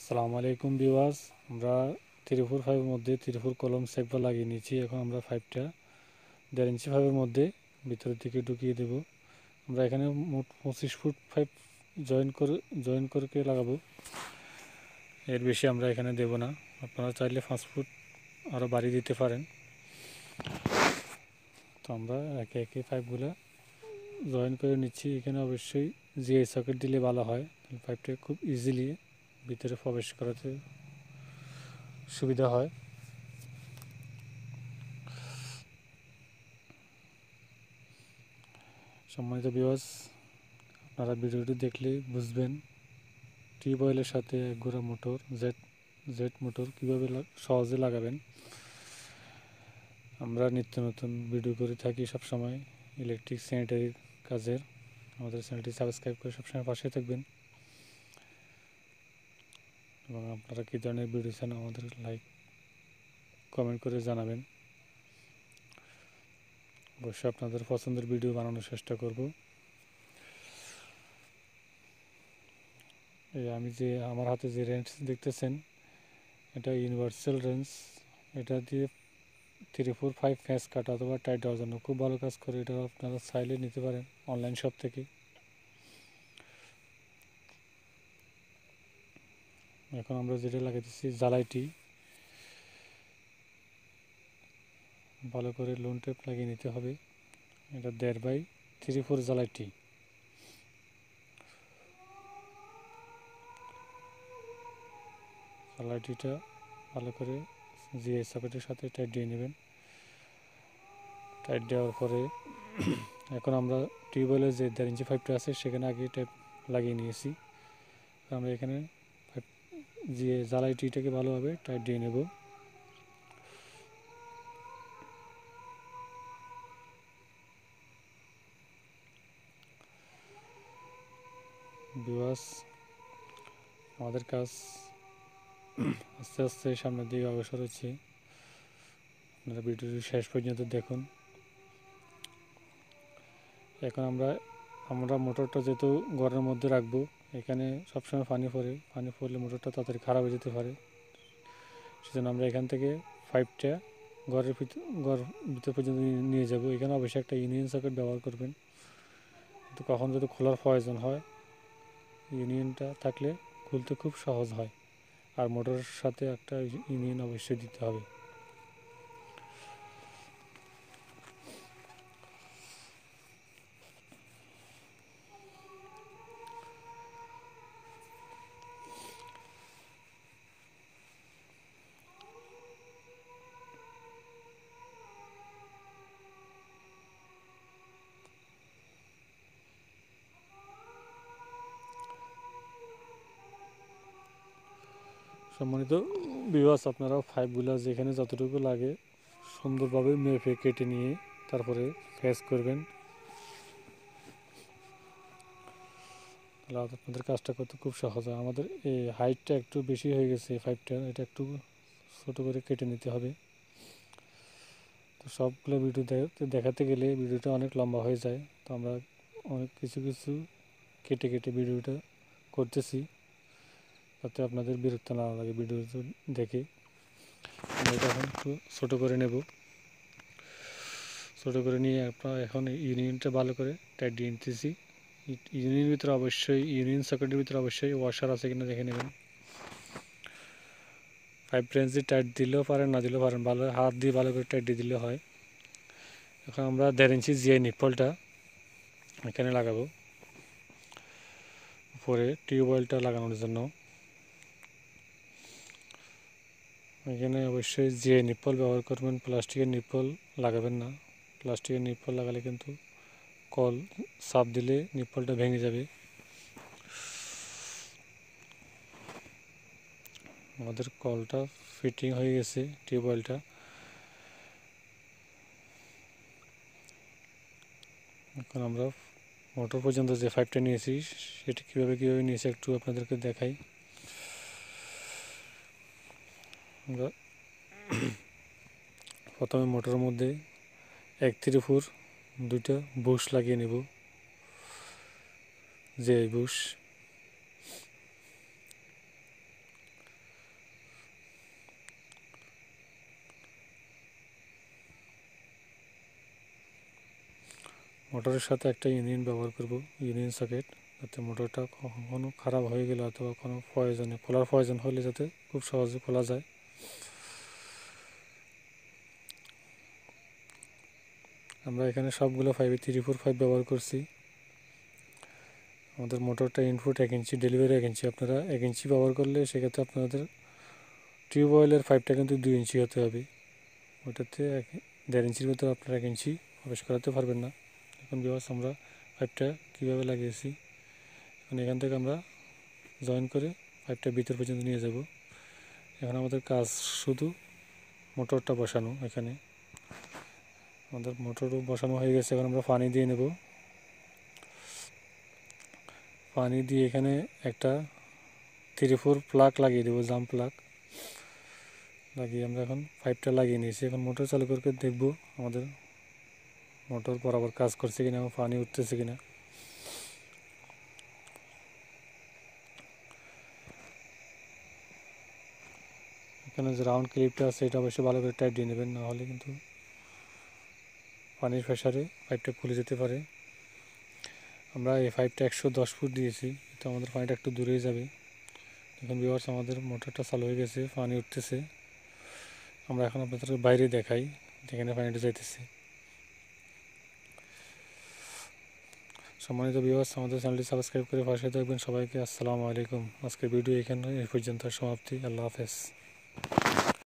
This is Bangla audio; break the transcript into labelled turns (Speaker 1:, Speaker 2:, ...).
Speaker 1: আসসালামু আলাইকুম ভিউয়ার্স, আমরা 3-4 পাইপের মধ্যে 3-4 কলম সেকবা লাগিয়ে নিয়েছি। এখন আমরা পাইপটা 1.5 ইঞ্চি পাইপের মধ্যে ভিতরের দিকে ঢুকিয়ে দেব। আমরা এখানে মোট 25 ফুট পাইপ জয়েন করে লাগাবো, এর বেশি আমরা এখানে দেব না। আপনারা চাইলে 5 ফুট আরও বাড়িয়ে দিতে পারেন। তো আমরা একে একে পাইপগুলো জয়েন করে নিচ্ছি। এখানে অবশ্যই জিআই সকেট দিলে ভালো হয়, পাইপটা খুব ইজিলি ভিতরে প্রবেশ করাতে সুবিধা হয়। সম্মানিত ভিউয়ার্স, আপনারা ভিডিওটি দেখলে বুঝবেন টিউবওয়েলের সাথে এক গোড়া মোটর জেট মোটর কীভাবে সহজে লাগাবেন। আমরা নিত্য নতুন ভিডিও করে থাকি সবসময় ইলেকট্রিক স্যানিটারির কাজের। আমাদের চ্যানেলটি সাবস্ক্রাইব করে সবসময় পাশে থাকবেন এবং আপনারা কী ধরনের ভিডিও চান আমাদের লাইক কমেন্ট করে জানাবেন। অবশ্যই আপনাদের পছন্দের ভিডিও বানানোর চেষ্টা করব। আমার হাতে যে রেঞ্জ দেখতেছেন, এটা ইউনিভার্সাল রেঞ্জ। এটা দিয়ে 3-4-5 ফ্যাস কাটা অথবা টাইট দেওয়ার জন্য খুব ভালো কাজ করে। এটা আপনারা চাইলে নিতে পারেন অনলাইন শপ থেকে। এখন আমরা যেটা লাগাইতেছি জ্বালাইটি, ভালো করে লোন টেপ লাগিয়ে নিতে হবে। এটা 1.5/3-4 জ্বালাইটি। জ্বালাইটিটা ভালো করে জিআই সকেটের সাথে টাইট দিয়ে নেবেন। টাইট দেওয়ার পরে এখন আমরা টিউবওয়েলের যে 1.5 ইঞ্চি পাইপটা আছে সেখানে আগে টাইপ লাগিয়ে নিয়েছি। আমরা এখানে জ্বালাইটিটাকে ভালোভাবে টাইট দিয়ে নেব। ভিউয়ার্স, আমাদের কাজ আস্তে আস্তে সামনের দিকে অগ্রসর হচ্ছে। আপনারা ভিডিওটি শেষ পর্যন্ত দেখুন। এখন আমরা মোটরটা যেহেতু ঘরের মধ্যে রাখবো, এখানে সবসময় পানি পড়লে মোটরটা তাড়াতাড়ি খারাপ হয়ে যেতে পারে। সেজন্য আমরা এখান থেকে পাইপটা ঘর ভিতর পর্যন্ত নিয়ে যাব। এখানে অবশ্যই একটা ইউনিয়ন সকেট ব্যবহার করবেন, কিন্তু কখন যদি খোলার প্রয়োজন হয় ইউনিয়নটা থাকলে খুলতে খুব সহজ হয়। আর মোটরের সাথে একটা ইউনিয়ন অবশ্যই দিতে হবে। সম্মানিত ভিউয়ার্স, আপনারা পাইপগুলো যেখানে যতটুকু লাগে সুন্দরভাবে মেপে কেটে নিয়ে তারপরে ফেস করবেন। তাহলে আপনাদের কাজটা করতে খুব সহজ হয়। আমাদের এই হাইটটা একটু বেশি হয়ে গেছে পাইপটা, এটা একটু ছোটো করে কেটে নিতে হবে। তো সবগুলো ভিডিও দেখাতে গেলে ভিডিওটা অনেক লম্বা হয়ে যায়। তো আমরা অনেক কিছু কেটে ভিডিওটা করতেছি যাতে আপনাদের বিরক্ত না লাগে ভিডিওটা দেখে। আমরা এটা এখন একটু ছোটো করে নেব। ছোটো করে নিয়ে আপনার এখন ইউনিয়নটা ভালো করে টাইট দিয়ে নিতেছি। ইউনিয়ন সকেটের ভিতরে অবশ্যই ওয়াশার আছে কিনা দেখে নেবেন। পাইপ রেঞ্জে টাইট দিলেও পারেন, না দিলেও পারেন, ভালো হাত দিয়ে ভালো করে টাইট দিয়ে দিলে হয়। এখন আমরা 1.5 ইঞ্চি জিআই নিপলটা এখানে লাগাবো উপরে টিউবওয়েলটা লাগানোর জন্য। এখানে অবশ্যই জিআই নিপল ব্যবহার করবেন, প্লাস্টিকের নিপল লাগাবেন না। প্লাস্টিকের নিপল লাগালে কিন্তু কল চাপ দিলে নিপলটা ভেঙে যাবে। আমাদের কলটা ফিটিং হয়ে গেছে টিউবওয়েলটা। এখন আমরা মোটর পর্যন্ত যে পাইপটা নিয়েছি সেটি কীভাবে নিয়েছি একটু আপনাদেরকে দেখাই। আমরা প্রথমে মোটরের মধ্যে 1/3 দুইটা বুশ লাগিয়ে নেব। যে বুশ মোটরের সাথে একটা ইঞ্জিন ব্যবহার করব, ইঞ্জিন সকেট, যাতে মোটরটা কখনো খারাপ হয়ে গেলে অথবা কোনো খোলার প্রয়োজন হলে যাতে খুব সহজে খোলা যায়। আমরা এখানে সবগুলো 3/4 ব্যবহার করছি। আমাদের মোটরটা ইনপুট 1 ইঞ্চি, ডেলিভারি 1 ইঞ্চি। আপনারা 1 ইঞ্চি ব্যবহার করলে সেক্ষেত্রে আপনাদের টিউব অয়েলের পাইপটা কিন্তু 2 ইঞ্চি হতে হবে। ওটাতে 1.5 ইঞ্চির ভিতরে আপনারা 1 ইঞ্চি প্রবেশ করাতে পারবেন না। এখন ভিউয়ার্স আমরা পাইপটা কীভাবে লাগিয়েছি, এখন এখান থেকে আমরা জয়েন করে পাইপটা ভিতর পর্যন্ত নিয়ে যাব। এখন আমাদের কাজ শুধু মোটরটা বসানো। এখানে আমাদের মোটরও বসানো হয়ে গেছে। এখন আমরা পানি দিয়ে নেব। পানি দিয়ে এখানে একটা 3/4 প্লাগ লাগিয়ে দেবো, জাম প্লাগ লাগিয়ে আমরা এখন পাইপটা লাগিয়ে নিয়েছি। এখন মোটর চালু করে দেখব আমাদের মোটর বরাবর কাজ করছে কিনা এবং পানি উঠতেছে কিনা। এখানে যে রাউন্ড ক্লিপটা আছে এটা অবশ্যই ভালো করে টাইট দিয়ে নেবেন, না হলে কিন্তু পানির প্রেসারে পাইপটা খুলে যেতে পারে। আমরা এই পাইপটা 110 ফুট দিয়েছি, তো আমাদের পানিটা একটু দূরেই যাবে। এখন ভিউয়ার্স আমাদের মোটরটা চালু হয়ে গেছে, পানি উঠতেছে। আমরা এখন আপনাদের বাইরে দেখাই যেখানে পানিটা যাইতেছে। সম্মানিত ভিউয়ার্স, আমাদের চ্যানেলটি সাবস্ক্রাইব করে পাশে থাকবেন। সবাইকে আসসালামু আলাইকুম। আজকের ভিডিও এখানে এই পর্যন্ত সমাপ্তি। আল্লাহ হাফেজ।